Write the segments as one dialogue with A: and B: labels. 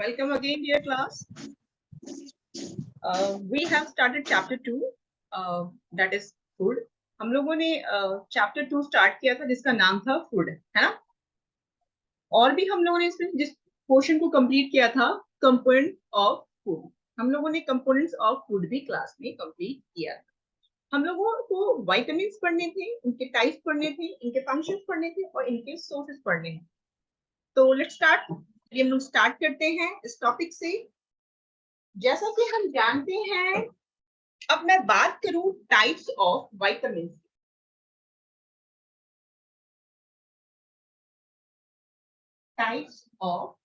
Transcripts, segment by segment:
A: Welcome again, dear class. We have started chapter 2, that is food. हम लोगों ने chapter 2 start किया था जिसका नाम था food, है ना? और भी हम लोगों ने इसमें जिस पोर्शन को कंप्लीट किया था कंपोनेंट ऑफ फूड, हम लोगों ने कंपोनेंट्स ऑफ फूड भी क्लास में कंप्लीट किया था। हम लोगों को विटामिन्स पढ़ने थे, इनके टाइप्स पढ़ने थे, इनके फंक्शंस पढ़ने थे और इनके सोर्सेस पढ़ने हैं। तो लेट्स स्टार्ट। हम लोग स्टार्ट करते हैं इस टॉपिक से। जैसा कि हम जानते हैं, अब मैं बात करूं types of vitamin. Types of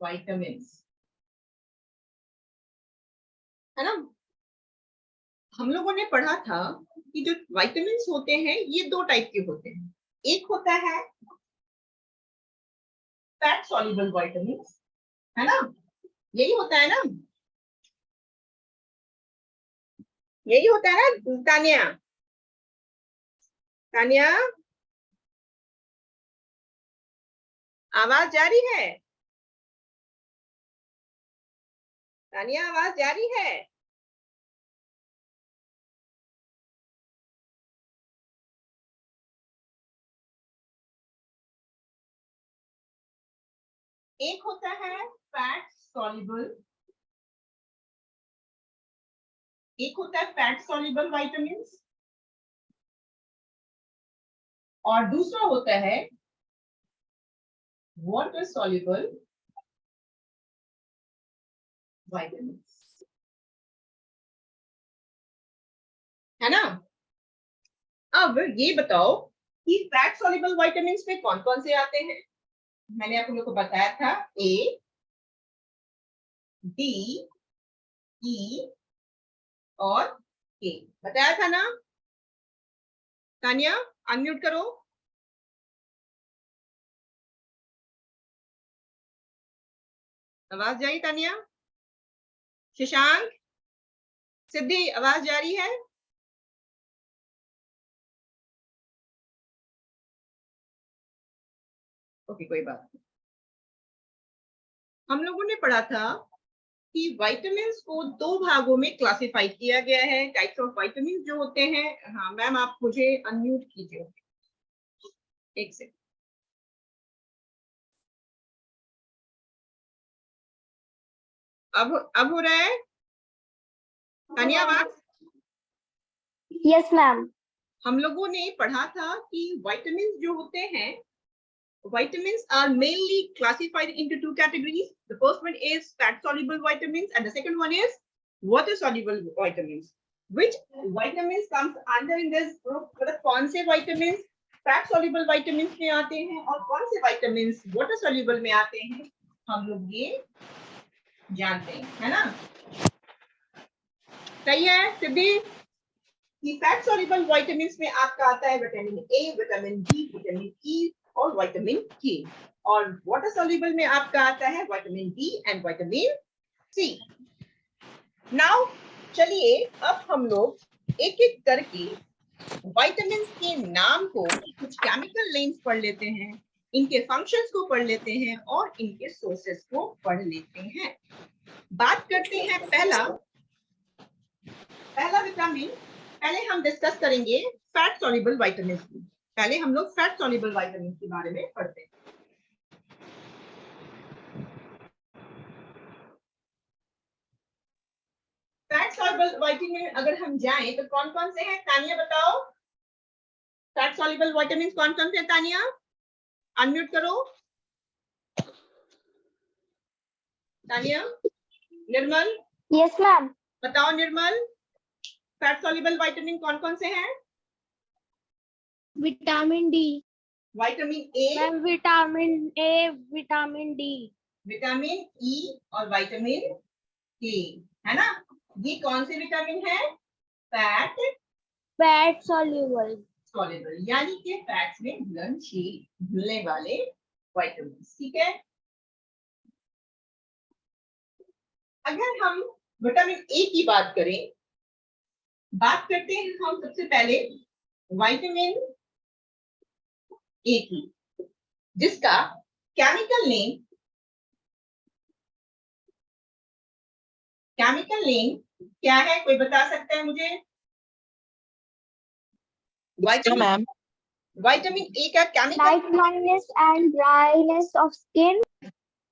A: vitamin, है ना? हम लोगों ने पढ़ा था कि जो विटामिन होते हैं ये दो टाइप के होते हैं। एक होता है फैट सॉल्युबल विटामिन, है ना? यही होता है ना, यही होता है ना तानिया? तानिया, आवाज जारी है? तानिया, आवाज जारी है? एक होता है फैट सॉल्युबल, एक होता है फैट सॉल्युबल विटामिन और दूसरा होता है वाटर सॉल्युबल विटामिन, है ना? अब ये बताओ कि फैट सॉल्युबल विटामिन में कौन कौन से आते हैं। मैंने आप लोगों को बताया था ए, डी, ई और के, बताया था ना? तानिया, अनम्यूट करो। आवाज जारी तानिया? शशांक, सिद्धि, आवाज जारी है? ओके, कोई बात नहीं। हम लोगों ने पढ़ा था कि विटामिन्स को दो भागों में क्लासिफाई किया गया है। टाइप्स ऑफ विटामिन जो होते हैं। हाँ मैम, आप मुझे अनम्यूट कीजिए, एक सेकंड। अब हो रहा है तानिया आवाज?
B: Yes ma'am.
A: हम लोगों ने पढ़ा था कि विटामिन जो होते हैं, vitamins are mainly classified into two categories. The first one is fat soluble vitamins and the second one is water soluble vitamins. Which vitamins comes under in this group? मतलब कौन से vitamins fat soluble vitamins में आते हैं और कौन से vitamins water soluble में आते हैं, हम लोग ये जानते हैं, है ना? सही है सिद्धि? कि फैट सॉल्युबल विटामिन्स में आपका आता है vitamin A, vitamin D, vitamin E और विटामिन के, और वाटर सॉल्युबल में आपका आता है vitamin D and vitamin C. Now चलिए अब हम लोग एक एक करके विटामिन के नाम को, कुछ केमिकल नेम्स पढ़ लेते हैं, इनके फंक्शंस को पढ़ लेते हैं और इनके सोर्सेस को पढ़ लेते हैं। बात करते हैं पहला विटामिन। पहले हम डिस्कस करेंगे फैट सॉल्युबल विटामिन। पहले हम लोग फैट सॉल्युबल विटामिन के बारे में पढ़ते हैं। फैट सॉल्युबल विटामिन अगर हम जाएं तो कौन कौन से हैं, तानिया बताओ? फैट सॉल्युबल विटामिन कौन कौन से हैं तानिया? अनम्यूट करो तानिया। निर्मल?
B: Yes ma'am.
A: बताओ निर्मल, फैट सॉल्युबल विटामिन कौन कौन से हैं?
B: Vitamin D,
A: vitamin A,
B: ma'am vitamin A, vitamin D,
A: vitamin E और विटामिन के, है ना? ये कौन से विटामिन है? फैट
B: सॉल्युबल,
A: यानी कि फैट्स में घुलने वाले विटामिन। ठीक है? अगर हम विटामिन ए की बात करें, बात करते हैं हम सबसे पहले विटामिन ए की, जिसका केमिकल नेम क्या है, कोई बता सकता है मुझे?
C: मैम
A: विटामिन ए का chemical
B: Night blindness and dryness of skin.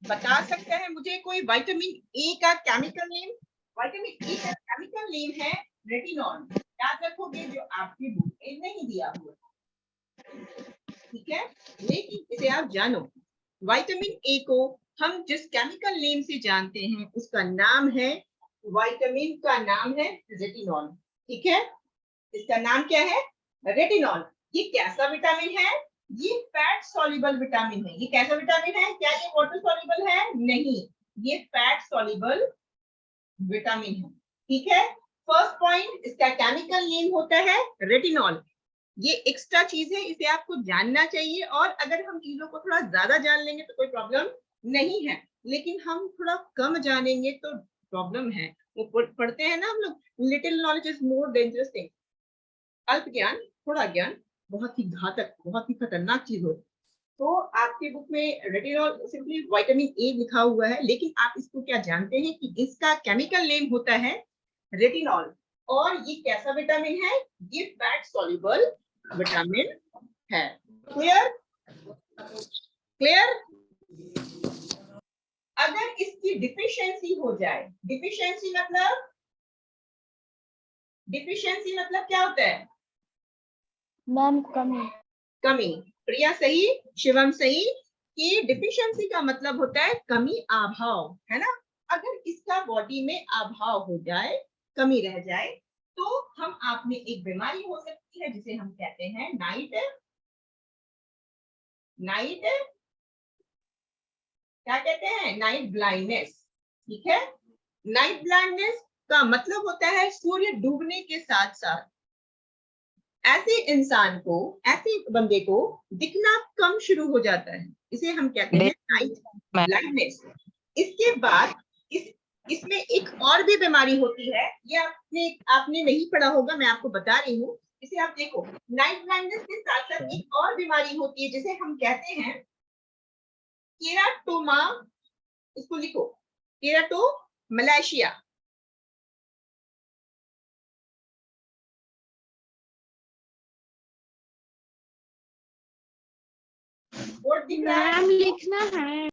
A: बता सकता है मुझे कोई? विटामिन ए का केमिकल नेम, विटामिन ए का केमिकल नेम है रेटिनॉल। याद रखोगे, जो आपकी बुक में नहीं दिया हुआ, ठीक है, लेकिन इसे आप जानो। विटामिन ए को हम जिस केमिकल नेम से जानते हैं उसका नाम है, विटामिन का नाम है रेटिनॉल, ठीक है। इसका नाम क्या है? रेटिनॉल। ये कैसा विटामिन है? ये फैट सॉल्युबल विटामिन है। ये कैसा विटामिन है? क्या ये वाटर सॉल्युबल है? नहीं, ये फैट सॉल्युबल विटामिन है, ठीक है। फर्स्ट पॉइंट, इसका केमिकल नेम होता है रेटिनॉल। ये एक्स्ट्रा चीज है, इसे आपको जानना चाहिए, और अगर हम चीजों को थोड़ा ज्यादा जान लेंगे तो कोई प्रॉब्लम नहीं है, लेकिन हम थोड़ा कम जानेंगे तो प्रॉब्लम है। वो पढ़ते हैं ना हम लोग, little knowledge is more dangerous thing. अल्प ज्ञान, थोड़ा ज्ञान बहुत ही घातक, बहुत ही खतरनाक चीज हो। तो आपके बुक में रेटिनॉल सिंपली विटामिन ए लिखा हुआ है, लेकिन आप इसको क्या जानते हैं कि इसका केमिकल नेम होता है रेटिनॉल। और ये कैसा विटामिन है? ये फैट सॉल्युबल विटामिन है। क्लियर? क्लियर? अगर इसकी डिफिशियंसी हो जाए, डिफिशियंसी मतलब क्या होता है?
B: Ma'am, coming.
A: कमी। प्रिया सही, शिवम सही, कि डिफिशियंसी का मतलब होता है कमी, अभाव, है ना। अगर इसका बॉडी में अभाव हो जाए, कमी रह जाए, तो हम आप में एक बीमारी हो सकती है जिसे हम कहते हैं नाइट क्या कहते हैं? नाइट ब्लाइंडनेस, ठीक है। नाइट ब्लाइंडनेस का मतलब होता है सूर्य डूबने के साथ साथ ऐसे इंसान को, ऐसे बंदे को दिखना कम शुरू हो जाता है, इसे हम कहते हैं नाइट ब्लाइंडनेस। इसके बाद इसमें एक और भी बीमारी होती है, ये आपने नहीं पढ़ा होगा, मैं आपको बता रही हूँ। इसे आप देखो, नाइट ब्लाइंडनेस के साथ साथ एक और बीमारी होती है जिसे हम कहते हैं केराटोमा। इसको लिखो, केराटोमलेशिया। बोर्ड दिख रहा है?
B: मैम लिखना है।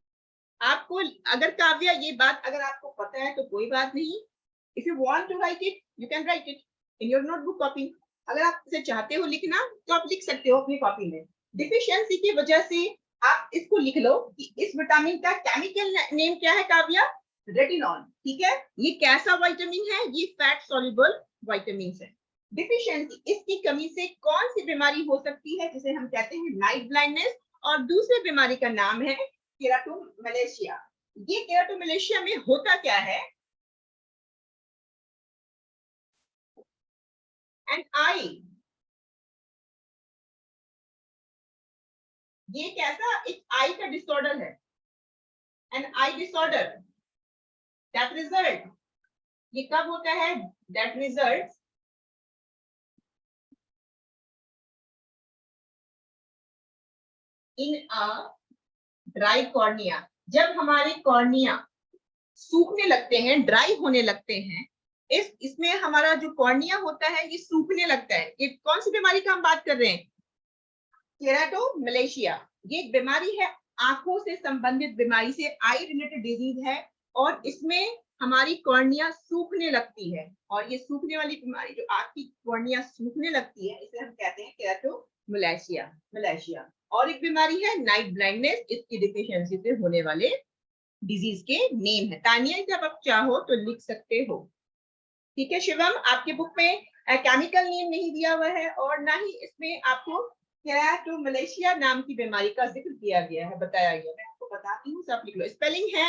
A: आपको अगर काव्या ये बात अगर आपको पता है तो कोई बात नहीं, if you want to write it you can write it in your notebook copy. अगर आप इसे चाहते हो लिखना तो आप लिख सकते हो अपनी कॉपी में। डिफिशियंसी की वजह से आप इसको लिख लो कि इस विटामिन का केमिकल नेम क्या है काव्या? रेटिनॉल, ठीक है। ये कैसा विटामिन है? ये फैट सॉल्युबल विटामिन है। डिफिशियंसी, इसकी कमी से कौन सी बीमारी हो सकती है जिसे हम कहते हैं नाइट ब्लाइंडनेस, और दूसरी बीमारी का नाम है केराटोमलेशिया। ये केराटोमलेशिया में होता क्या है? एंड आई, ये कैसा एक आई का डिसऑर्डर है, an eye disorder. That result, ये कब होता है? That result in a dry cornea. जब हमारे कॉर्निया सूखने लगते हैं, ड्राई होने लगते हैं, इसमें हमारा जो कॉर्निया होता है ये सूखने लगता है। ये कौन सी बीमारी का हम बात कर रहे हैं? केराटोमलेशिया। ये एक बीमारी है, आंखों से संबंधित बीमारी से, आई रिलेटेड डिजीज है, और इसमें हमारी कॉर्निया सूखने लगती है। और ये सूखने वाली बीमारी, जो आपकी कॉर्निया सूखने लगती है, इसे हम कहते हैं केराटोमलेशिया। और एक बीमारी है नाइट ब्लाइंडनेस, इसकी डिफिशियंसी से होने वाले डिजीज के नेम है। तानिया, जब आप चाहो तो लिख सकते हो, ठीक है। शिवम, आपके बुक में केमिकल नेम नहीं दिया हुआ है, और ना ही इसमें आपको केराटोमलेशिया नाम की बीमारी का जिक्र किया गया है, बताया गया। मैं आपको बताती हूँ, सब लिख लो। स्पेलिंग है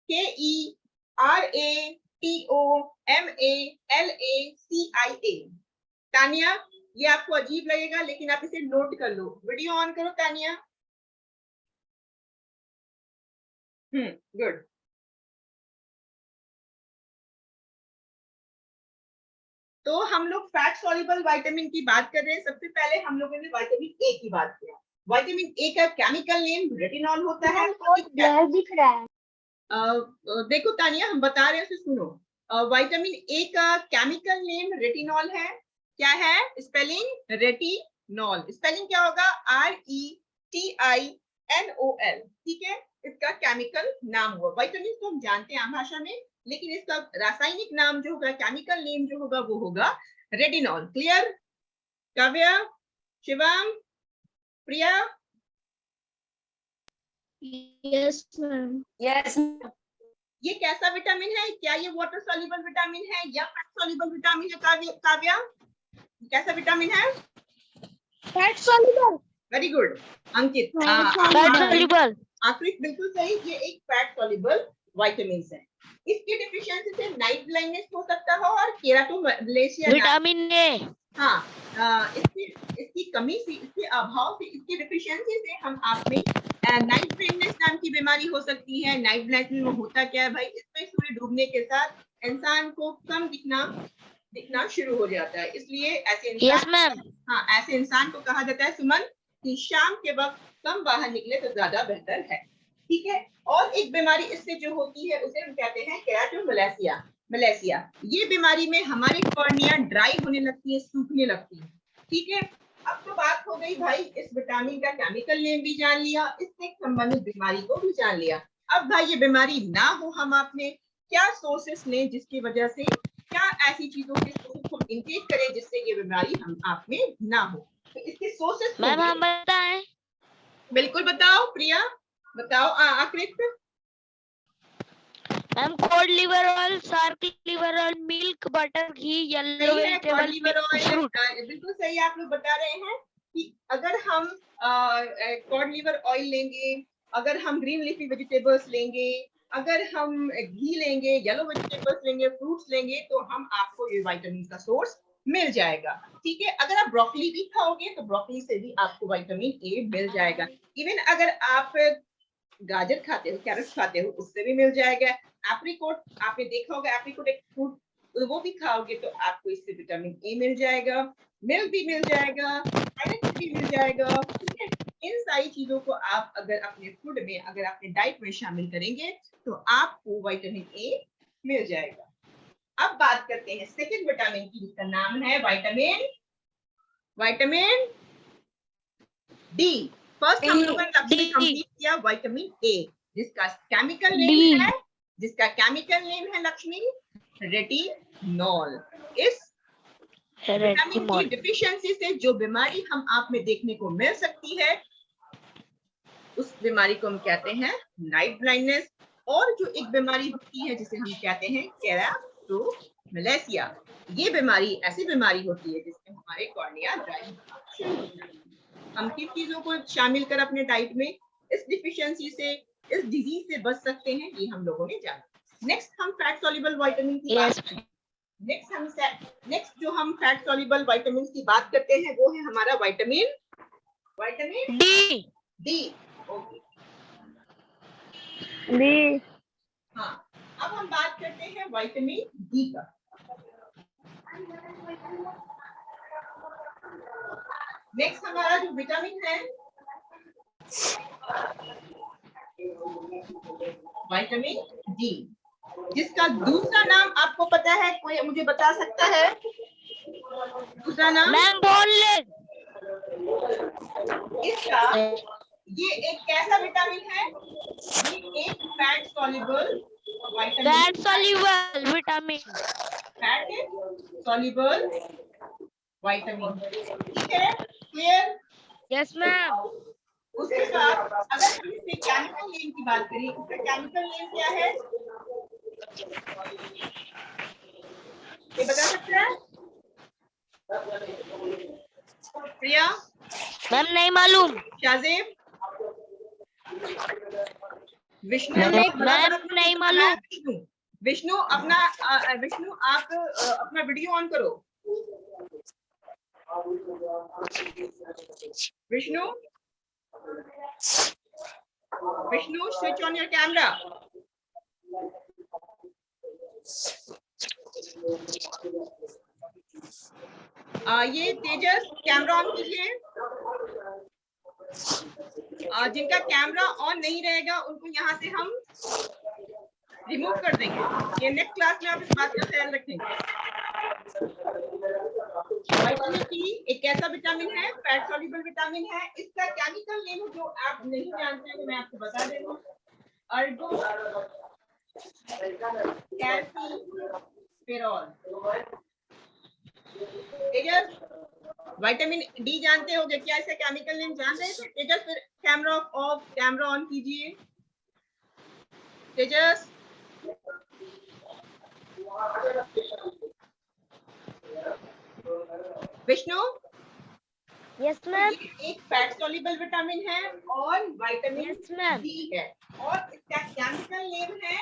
A: KERATOMALACIA। तानिया, ये आपको अजीब लगेगा, लेकिन आप इसे नोट कर लो। वीडियो ऑन करो तानिया। गुड। तो हम लोग फैट सॉल्युबल विटामिन की बात कर रहे हैं। सबसे पहले हम लोगों ने विटामिन ए की बात किया। विटामिन ए का केमिकल नेम रेटिनॉल होता है।
B: मैम बहुत ब्लर दिख रहा है।
A: देखो तानिया, हम बता रहे हैं, उसे सुनो। विटामिन ए का केमिकल नेम रेटिनॉल है। क्या है स्पेलिंग? रेटिनॉल। स्पेलिंग क्या होगा? RETINOL। ठीक है, इसका केमिकल नाम हुआ। विटामिन तो हम जानते हैं आम भाषा में, लेकिन इसका रासायनिक नाम जो होगा, केमिकल नेम जो होगा, वो होगा retinol. Clear? Kavya, Shivam, Priya?
B: Yes ma'am.
C: Yes
A: ये कैसा विटामिन है? क्या ये वाटर सॉल्युबल विटामिन है या फैट सॉल्युबल विटामिन है? काव्या, कैसा विटामिन है?
B: Fat soluble.
A: Very good Ankit.
B: Fat
C: soluble.
A: Aakriti बिल्कुल सही, ये एक फैट सॉल्युबल विटामिन है। इसकी डिफिशियंसी से नाइट ब्लाइंडनेस हो सकता है और केराटोमलेशिया
C: विटामिन ए।
A: हाँ, इसकी कमी से, इसके अभाव से, इसकी डिफिशियंसी से हम आप में नाइट ब्लाइंडनेस नाम की बीमारी हो सकती है। नाइट ब्लाइंडनेस में होता क्या है भाई? इसमें सूर्य डूबने के साथ इंसान को कम दिखना शुरू हो जाता है। इसलिए ऐसे इंसान, हाँ, ऐसे इंसान को कहा जाता है सुमन कि शाम के वक्त कम बाहर निकले तो ज्यादा बेहतर है। ठीक है, और एक बीमारी इससे जो होती है उसे हम कहते हैं केराटोमलेशिया। ये बीमारी में हमारी कॉर्निया ड्राई होने लगती है, सूखने लगती है। ठीक है, अब तो बात हो गई भाई, इस विटामिन का केमिकल नेम भी जान लिया, इससे संबंधित बीमारी को भी जान लिया। अब भाई ये बीमारी ना हो, हम आपने क्या सोर्सेस लें जिसकी वजह से, क्या ऐसी चीजों के सोर्सेस को इंटेक करें जिससे ये बीमारी हम आप में ना हो? तो इसके सोर्सेस
C: मैम हम बताएं?
A: बिल्कुल बताओ। प्रिया बताओ। Aakrit?
C: Ma'am cold liver oil, shark liver oil, milk, butter, ghee, yellow vegetable, fruit.
A: बिल्कुल सही आप लोग बता रहे हैं कि अगर हम कॉड लिवर ऑयल लेंगे, अगर हम ग्रीन लीफी वेजिटेबल्स लेंगे, अगर हम घी लेंगे, येलो वेजिटेबल्स लेंगे, फ्रूट्स लेंगे, तो हम आपको ये विटामिन का सोर्स मिल जाएगा। ठीक है, अगर आप ब्रोकली भी खाओगे तो ब्रोकली से भी आपको विटामिन ए मिल जाएगा। इवन अगर आप गाजर खाते हो, कैरेट खाते हो, उससे भी मिल जाएगा। एप्रिकॉट, आपने देखा होगा, एप्रिकॉट एक फ्रूट, वो भी खाओगे तो आपको इससे विटामिन ए मिल जाएगा। मिल्क भी मिल जाएगा, पाइनएप्पल भी मिल जाएगा। ठीक है, इन सारी चीजों को आप अगर अपने फूड में, अगर अपने डाइट में शामिल करेंगे तो आपको विटामिन ए मिल जाएगा। अब बात करते हैं सेकंड विटामिन की, जिसका नाम है विटामिन डी। फर्स्ट हम लोगों ने लक्ष्मी कंप्लीट किया विटामिन ए, जिसका केमिकल नेम है लक्ष्मी रेटिनॉल। इस विटामिन की डिफिशियंसी से जो बीमारी हम आप में देखने को मिल सकती है, उस बीमारी को हम कहते हैं नाइट ब्लाइंडनेस। और जो एक बीमारी होती है जिसे हम कहते हैं केराटोमलेशिया, ये बीमारी ऐसी बीमारी होती है जिसमें हमारे कॉर्निया ड्राई होना शुरू हो जाता है। हम किन चीजों को शामिल कर अपने डाइट में इस डिफिशियंसी से, इस डिजीज से बच सकते हैं, ये हम लोगों ने जाना। नेक्स्ट हम फैट सॉल्युबल विटामिन की बात करते हैं। नेक्स्ट जो हम फैट सॉल्युबल विटामिन की बात करते हैं वो है हमारा विटामिन डी। Okay
B: D.
A: हाँ, अब हम बात करते हैं विटामिन डी का। नेक्स्ट हमारा जो विटामिन है विटामिन डी, जिसका दूसरा नाम आपको पता है? कोई मुझे बता सकता है दूसरा नाम?
C: Ma'am boneless.
A: इसका, ये एक कैसा विटामिन है? ये एक fat soluble vitamin.
C: Fat soluble vitamin.
A: Fat soluble vitamin. ठीक है, क्लियर?
C: Yes ma'am.
A: उसके बाद अगर हम इसके केमिकल नेम की बात करें, इसका केमिकल नेम क्या है? ये बता सकते हैं प्रिया?
C: मैम नहीं मालूम।
A: शाजिब? विष्णु?
C: मैम नहीं मालूम।
A: विष्णु अपना आप अपना वीडियो ऑन करो। Vishnu switch on your camera. ये तेजस कैमरा ऑन कीजिए। जिनका कैमरा ऑन नहीं रहेगा उनको यहाँ से हम रिमूव कर देंगे। ये नेक्स्ट क्लास में आप इस बात का ख्याल रखेंगे। विटामिन डी एक ऐसा विटामिन है, फैट सॉल्युबल विटामिन है। इसका केमिकल नेम जो आप नहीं जानते हैं मैं आपको बता दे रहा हूँ, अर्गो कैल्सिफेरॉल। तेजस विटामिन डी जानते होंगे, क्या इसका केमिकल नेम जान रहे थे? तेजस फिर कैमरा ऑन कीजिए। तेजस विष्णु,
B: यस मैम।
A: एक फैट सॉल्युबल विटामिन है और विटामिन
B: यस मैम।
A: डी है और इसका केमिकल नेम है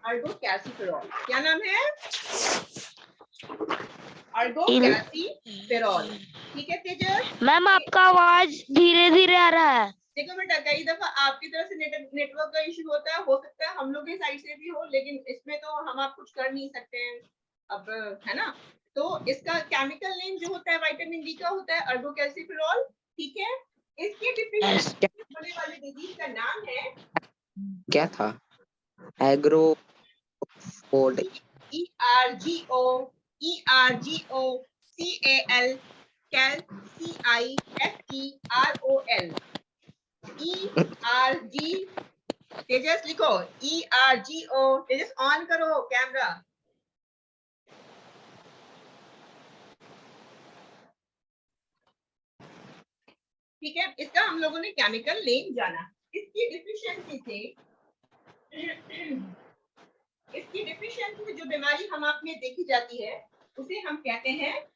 A: अर्गो कैल्सिफेरॉल। क्या नाम है? Ergo calciferol. ठीक है तेजस?
C: मैम आपका आवाज धीरे धीरे आ रहा है।
A: देखो बेटा, कई दफा आपकी तरफ से नेटवर्क का इशू होता है, हो सकता है हम लोग की साइड से भी हो, लेकिन इसमें तो हम आप कुछ कर नहीं सकते हैं अब, है ना? तो इसका केमिकल नेम जो होता है विटामिन डी का होता है अर्गो कैल्सिफेरॉल। ठीक है? इसके डिफिशिएंसी होने वाले डिजीज का नाम है
D: क्या था? एग्रो फोड
A: ERGO CAL CIFEROL ERG। तेजस लिखो ERGO। तेजस ऑन करो कैमरा। ठीक है, इसका हम लोगों ने केमिकल नेम जाना। इसकी डिफिशियंसी से जो बीमारी हम आप में देखी जाती है उसे हम कहते हैं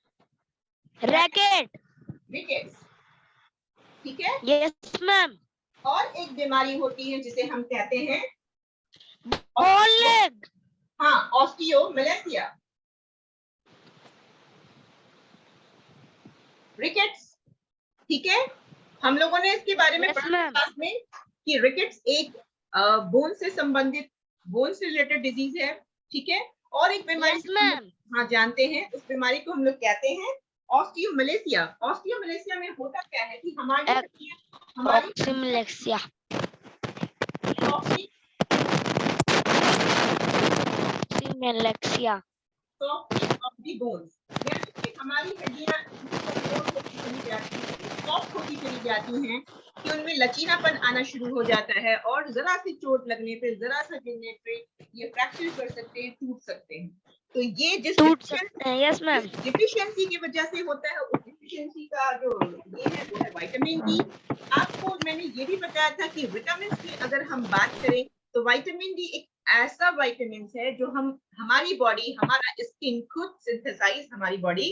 A: रिकेट्स। ठीक है?
C: Yes ma'am.
A: और एक बीमारी होती है जिसे हम कहते हैं
C: बोन लेग।
A: हाँ, ऑस्टियोमैलेसिया। रिकेट्स। ठीक है, हम लोगों ने इसके बारे में पढ़ा क्लास में कि रिकेट्स एक बोन से संबंधित, बोन से रिलेटेड डिजीज है। ठीक है? और एक बीमारी हाँ जानते हैं, उस बीमारी को हम लोग कहते हैं ऑस्टियोमैलेसिया। ऑस्टियोमैलेसिया में होता क्या है कि हमारी
C: ऑस्टियोमैलेसिया
A: हमारी हड्डियां सॉफ्ट होती चली जाती हैं कि उनमें लचीलापन आना शुरू हो जाता है और जरा सी चोट लगने पे, जरा सा गिरने पे ये फ्रैक्चर कर सकते हैं, टूट सकते हैं। तो ये जिस
C: यस मैम
A: डिफिशियंसी की वजह से होता है, उस डिफिशियंसी का जो ये है वो है विटामिन डी। आपको मैंने ये भी बताया था कि विटामिन की अगर हम बात करें तो विटामिन डी एक ऐसा विटामिन है जो हमारी बॉडी, हमारा स्किन खुद सिंथेसाइज हमारी बॉडी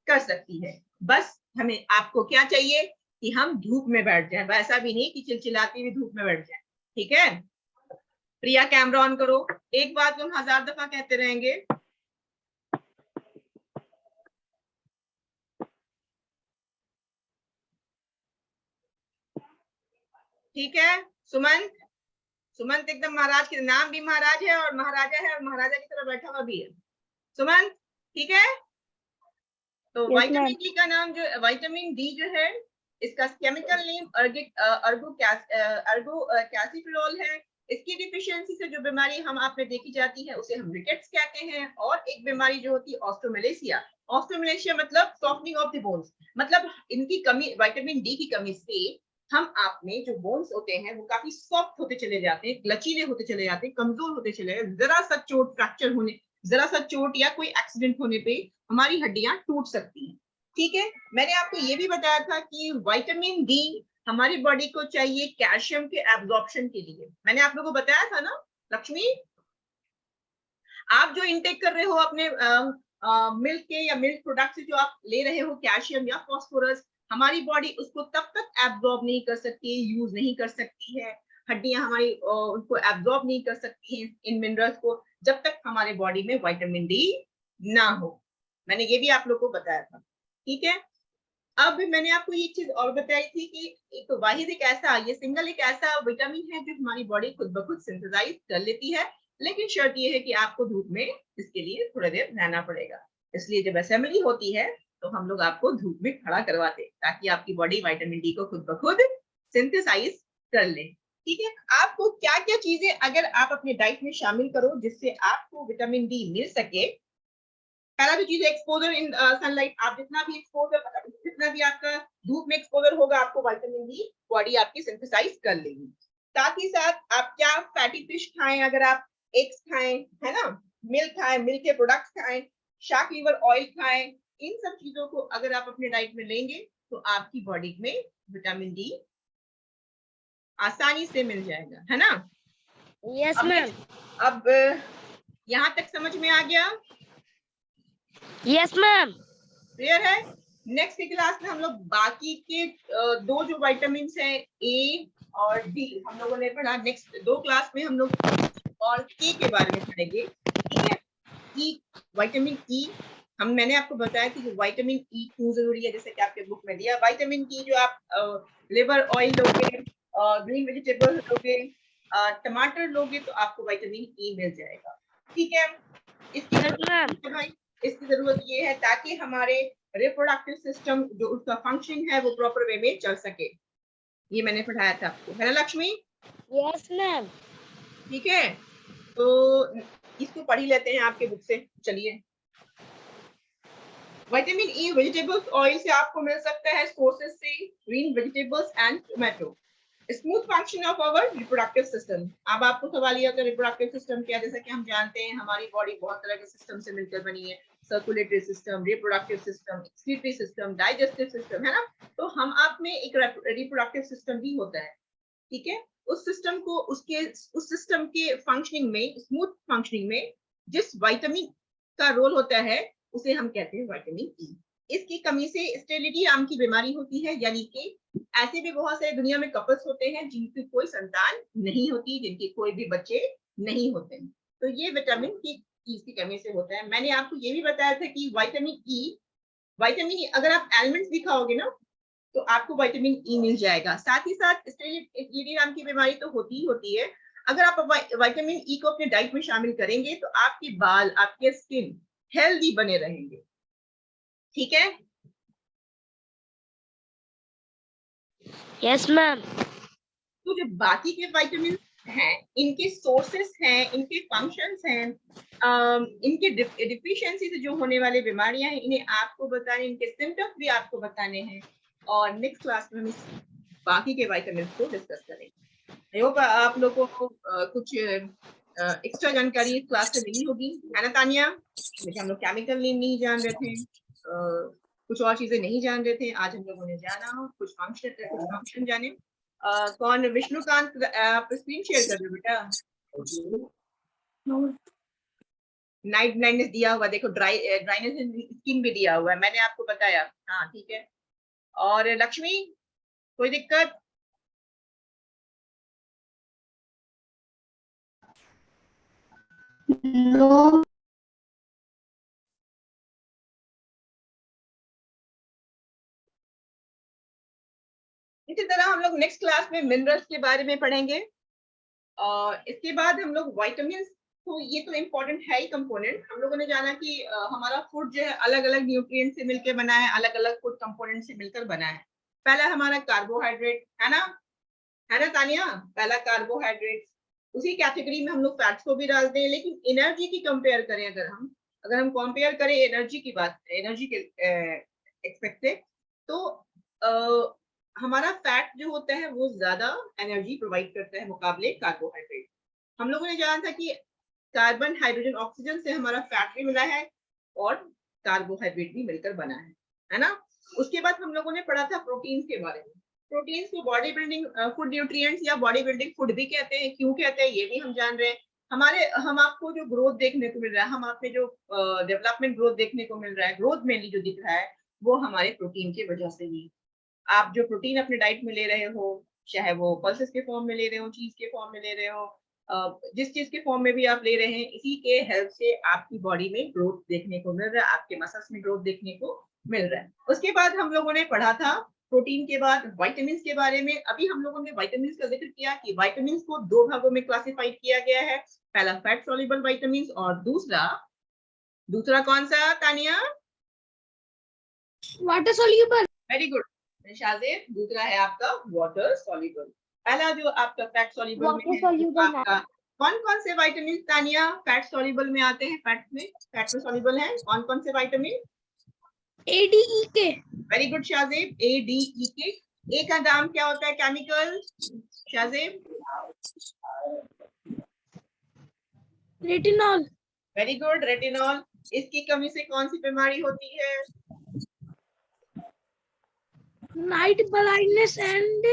A: कर सकती है। बस हमें आपको क्या चाहिए कि हम धूप में बैठ जाएं, वैसा भी नहीं कि चिलचिलाती हुई धूप में बैठ जाएं। ठीक है? प्रिया कैमरा ऑन करो। एक बात हम 1000 दफा कहते रहेंगे, ठीक है? सुमंत एकदम महाराज के नाम भी महाराज है और महाराजा है और महाराजा की तरह बैठा हुआ भी है। सुमंत ठीक है? तो विटामिन डी का नाम जो विटामिन डी जो है, इसका केमिकल नेम अर्गो कैल्सिफेरॉल है। इसकी डिफिशियंसी से जो बीमारी हम आप में देखी जाती है उसे हम रिकेट्स कहते हैं। और एक बीमारी जो होती है ऑस्टियोमैलेसिया। ऑस्टियोमैलेसिया मतलब सॉफ्टनिंग ऑफ द बोन्स, मतलब इनकी कमी, विटामिन डी की कमी से हम आप में जो बोन्स होते हैं वो काफी सॉफ्ट होते चले जाते हैं, लचीले होते चले जाते हैं, कमजोर होते चले जाते हैं। जरा सा चोट, फ्रैक्चर होने, जरा सा चोट या कोई एक्सीडेंट होने पे हमारी हड्डियां टूट सकती हैं। ठीक है? मैंने आपको ये भी बताया था कि विटामिन डी हमारी बॉडी को चाहिए कैल्शियम के एब्जॉर्प्शन के लिए। मैंने आप लोगों को बताया था ना लक्ष्मी? आप जो इनटेक कर रहे हो अपने मिल्क के या मिल्क प्रोडक्ट से जो आप ले रहे हो कैल्शियम या फास्फोरस, हमारी बॉडी उसको तब तक एब्जॉर्ब नहीं कर सकती है, यूज नहीं कर सकती है, हड्डियां हमारी उनको एब्जॉर्ब नहीं कर सकती हैं इन मिनरल्स को, जब तक हमारे बॉडी में विटामिन डी ना हो। मैंने ये भी आप लोग को बताया था। ठीक है? अब मैंने आपको ये चीज और बताई थी कि एक वाहिद एक ऐसा, ये सिंगल एक ऐसा विटामिन है जो हमारी बॉडी खुद ब खुद सिंथेसाइज कर लेती है, लेकिन शर्त ये है कि आपको धूप में इसके लिए थोड़ा देर रहना पड़ेगा। इसलिए जब असेंबली होती है तो हम लोग आपको धूप में खड़ा करवाते ताकि आपकी बॉडी विटामिन डी को खुद ब खुद सिंथेसाइज कर लें। ठीक है, आपको क्या क्या चीजें अगर आप अपने डाइट में शामिल करो जिससे आपको विटामिन डी मिल सके। पहला तो चीज है एक्सपोजर इन सनलाइट। आप जितना भी एक्सपोजर, जितना भी आपका धूप में एक्सपोजर होगा, आपको विटामिन डी बॉडी आपकी सिंथेसाइज कर लेगी। साथ ही साथ आप क्या फैटी फिश खाएं, अगर आप एग्स खाएं, है ना, मिल्क खाएं, मिल्क के प्रोडक्ट्स खाएं, शार्क लीवर ऑयल खाएं, इन सब चीजों को अगर आप अपने डाइट में लेंगे तो आपकी बॉडी में विटामिन डी आसानी से मिल जाएगा, है ना।
B: Yes, ma'am.
A: अब यहाँ तक समझ में आ गया?
C: Yes, ma'am.
A: क्लियर है? नेक्स्ट की क्लास में हम लोग बाकी के दो जो विटामिन है ए और डी हम लोगों ने पढ़ा। नेक्स्ट 2 क्लास में हम लोग और के के बारे में पढ़ेंगे। ठीक है, ई, विटामिन ई, मैंने आपको बताया कि विटामिन ई क्यों जरूरी है, जैसे कि आपके बुक में दिया। विटामिन ई जो आप लिवर ऑयल लोगे, ग्रीन वेजिटेबल लोगे, टमाटर लोगे तो आपको विटामिन ई मिल जाएगा। ठीक है, इसकी जरूरत ये है ताकि हमारे रिप्रोडक्टिव सिस्टम जो उसका फंक्शन है वो प्रॉपर वे में चल सके। ये मैंने पढ़ाया था आपको, है ना लक्ष्मी?
B: Yes, ma'am.
A: ठीक है, तो इसको पढ़ ही लेते हैं आपके बुक से। चलिए, विटामिन ई वेजिटेबल्स ऑयल से आपको मिल सकता है सोर्सेस से green vegetables and tomato. Smooth function of our reproductive system. अब आपको सवाल ये होता है रिप्रोडक्टिव सिस्टम क्या? जैसा कि हम जानते हैं हमारी बॉडी बहुत तरह के सिस्टम से मिलकर बनी है। Circulatory system, reproductive system, excretory system, digestive system, है ना। तो हम आप में एक रिप्रोडक्टिव सिस्टम भी होता है। ठीक है, उस सिस्टम को उस सिस्टम के फंक्शनिंग में, स्मूथ फंक्शनिंग में जिस विटामिन का रोल होता है उसे हम कहते हैं विटामिन ई। इसकी कमी से स्टेरिलिटी नाम की बीमारी होती है, यानी कि ऐसे भी बहुत सारे दुनिया में कपल्स होते हैं जिनकी कोई संतान नहीं होती, जिनके कोई भी बच्चे नहीं होते, तो ये विटामिन की कमी से होता है। मैंने आपको ये भी बताया था कि विटामिन ई अगर आप एलिमेंट्स भी खाओगे ना तो आपको विटामिन ई मिल जाएगा। साथ ही साथ स्टेरिलिटी नाम की बीमारी तो होती ही होती है। अगर आप विटामिन ई को अपने डाइट में शामिल करेंगे तो आपके बाल, आपके स्किन हेल्दी बने रहेंगे। ठीक है,
C: Yes, ma'am.
A: तो जो बाकी के विटामिन हैं, इनके सोर्सेस हैं, इनके फंक्शंस हैं, इनके डिफिशियंसी से जो होने वाली बीमारियां हैं, इन्हें आपको बताने, इनके सिम्टम्स भी आपको बताने हैं। और नेक्स्ट क्लास में हम बाकी के विटामिन को डिस्कस करेंगे। आई होप आप लोगों को कुछ एक्स्ट्रा जानकारी इस क्लास से मिली होगी, है ना तानिया? जैसे हम लोग केमिकल नेम नहीं जान रहे थे, कुछ और चीजें नहीं जान रहे थे, आज हम लोगों ने जाना, कुछ फंक्शन जाने। कौन? विष्णुकांत, आप स्क्रीन शेयर कर दो बेटा। नाइट ब्लाइंडनेस दिया हुआ, देखो ड्राइनेस इन स्किन भी दिया हुआ है, मैंने आपको बताया। हाँ ठीक है, और लक्ष्मी कोई दिक्कत?
B: No.
A: इसी तरह हम लोग नेक्स्ट क्लास में मिनरल्स के बारे में पढ़ेंगे। इसके बाद हम लोग विटामिन, तो ये तो इम्पोर्टेंट है ही कंपोनेंट। हम लोगों ने जाना कि हमारा फूड जो है अलग अलग न्यूट्रिएंट से मिलकर बना है, अलग अलग फूड कंपोनेंट से मिलकर बना है। पहला हमारा कार्बोहाइड्रेट, है ना तानिया? पहला कार्बोहाइड्रेट, उसी कैटेगरी में हम लोग फैट्स को भी डालते हैं। लेकिन एनर्जी की कंपेयर करें, अगर हम कंपेयर करें एनर्जी की बात, एनर्जी के एक्सपेक्ट से, तो हमारा फैट जो होता है वो ज्यादा एनर्जी प्रोवाइड करता है मुकाबले कार्बोहाइड्रेट। हम लोगों ने जाना था कि कार्बन, हाइड्रोजन, ऑक्सीजन से हमारा फैट भी मिला है और कार्बोहाइड्रेट भी मिलकर बना है ना। उसके बाद हम लोगों ने पढ़ा था प्रोटीन्स के बारे में। प्रोटीन्स को बॉडी बिल्डिंग फूड न्यूट्रिएंट्स या बॉडी बिल्डिंग फूड भी कहते हैं। क्यों कहते हैं ये भी हम जान रहे हैं। हम आपको जो ग्रोथ देखने को मिल रहा है, हम आप में जो डेवलपमेंट ग्रोथ देखने को मिल रहा है, ग्रोथ मेनली जो दिख रहा है वो हमारे प्रोटीन की वजह से ही। आप जो प्रोटीन अपने डाइट में ले रहे हो, चाहे वो पल्सेस के फॉर्म में ले रहे हो, चीज के फॉर्म में ले रहे हो, जिस चीज के फॉर्म में भी आप ले रहे हैं, इसी के हेल्प से आपकी बॉडी में ग्रोथ देखने को मिल रहा है, आपके मसल्स में ग्रोथ देखने को मिल रहा है। उसके बाद हम लोगों ने पढ़ा था प्रोटीन के बाद विटामिन के बारे में। अभी हम लोगों ने विटामिन का जिक्र किया कि विटामिन को 2 भागों में क्लासिफाइड किया गया है। पहला फैट सॉल्युबल विटामिन और दूसरा कौन सा Tania?
B: Water soluble.
A: Very good, Shahzeb, दूसरा है आपका वाटर सॉल्युबल। पहला जो आपका फैट सॉल्युबल में है,
B: soluble
A: आपका कौन कौन से विटामिन तानिया फैट सॉल्युबल में आते हैं? फैट में सॉल्युबल है कौन कौन से vitamin?
B: ADEK
A: very good Shahzeb, A D E K. A का नाम क्या होता है chemical Shahzeb?
B: Retinol
A: very good, retinol. इसकी कमी से कौन सी बीमारी होती है?
B: Night blindness and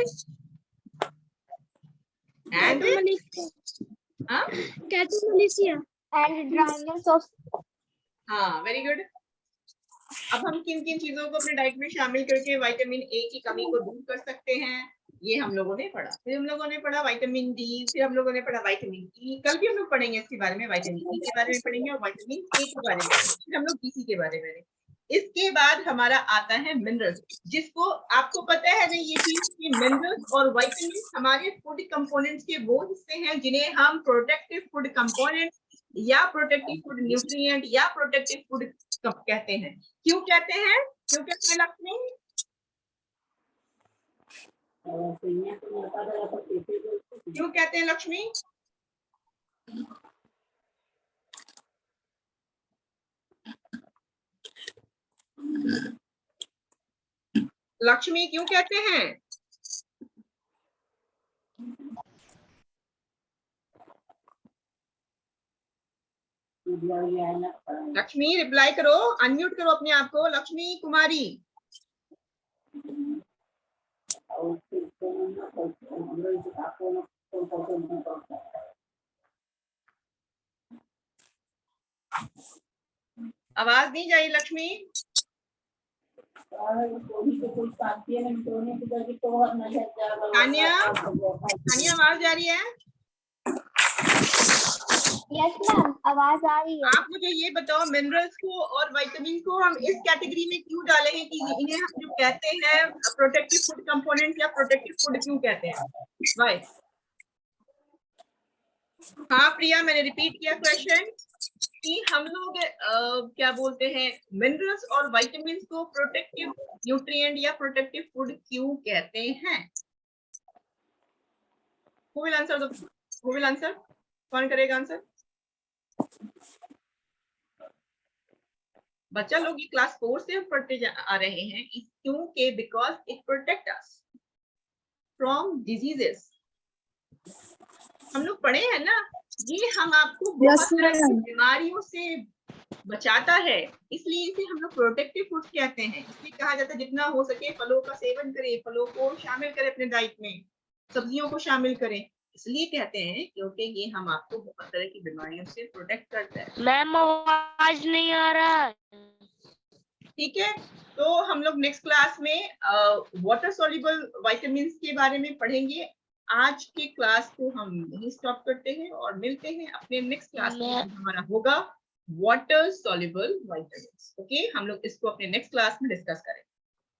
B: keratomalacia and dryness of.
A: हाँ, वेरी गुड। अब हम किन किन चीजों को अपने डाइट में शामिल करके विटामिन ए की कमी को दूर कर सकते हैं, ये हम लोगों ने पढ़ा। फिर हम लोगों ने पढ़ा विटामिन डी, फिर हम लोगों ने पढ़ा विटामिन ई। कल भी हम लोग पढ़ेंगे इसके बारे में, विटामिन ई के बारे में पढ़ेंगे और विटामिन ए के बारे में, फिर हम लोग बीसी के बारे में। इसके बाद हमारा आता है मिनरल्स, जिसको आपको पता है ना ये चीज कि मिनरल्स और विटामिन हमारे फूड कंपोनेंट्स के वो हिस्से हैं जिन्हें हम प्रोटेक्टिव फूड कंपोनेंट्स या प्रोटेक्टिव फूड न्यूट्रिएंट या प्रोटेक्टिव फूड कहते हैं। क्यों कहते हैं? क्यों कहते हैं लक्ष्मी? क्यों कहते हैं लक्ष्मी? लक्ष्मी क्यों कहते हैं? लक्ष्मी रिप्लाई करो, अनम्यूट करो अपने आप को। लक्ष्मी कुमारी, आवाज नहीं जा रही लक्ष्मी। तानिया, तानिया आवाज जा रही है?
B: यस मैम, आवाज आ रही है।
A: आप मुझे ये बताओ, मिनरल्स को और विटामिन को हम इस कैटेगरी में क्यों डाले हैं कि इन्हें हम जो कहते हैं प्रोटेक्टिव फूड कंपोनेंट्स या प्रोटेक्टिव फूड क्यों कहते हैं? वाई? हाँ प्रिया, मैंने रिपीट किया क्वेश्चन कि हम लोग क्या बोलते हैं, मिनरल्स और विटामिन को प्रोटेक्टिव न्यूट्रिएंट या प्रोटेक्टिव फूड क्यों कहते हैं? Who will answer? Who will answer? कौन करेगा आंसर? बच्चा लोग ये क्लास 4 से हम पढ़ते आ रहे हैं क्योंकि because it protect us from diseases. हम लोग पढ़े हैं ना, ये हम आपको बहुत तरह की बीमारियों से बचाता है, इसलिए इसे हम लोग प्रोटेक्टिव फूड कहते हैं। इसलिए कहा जाता है जितना हो सके फलों का सेवन करें, फलों को शामिल करें अपने डाइट में, सब्जियों को शामिल करें। इसलिए कहते हैं क्योंकि ये हम आपको बहुत तरह की बीमारियों से प्रोटेक्ट करता है।
C: मैम आवाज नहीं आ रहा है।
A: ठीक है, तो हम लोग नेक्स्ट क्लास में वाटर सॉल्युबल विटामिन्स के बारे में पढ़ेंगे। आज के क्लास को हम यहीं स्टॉप करते हैं और मिलते हैं अपने नेक्स्ट क्लास में। हमारा होगा वाटर सॉल्युबल विटामिन्स। ओके, हम लोग इसको अपने नेक्स्ट क्लास में डिस्कस करेंगे।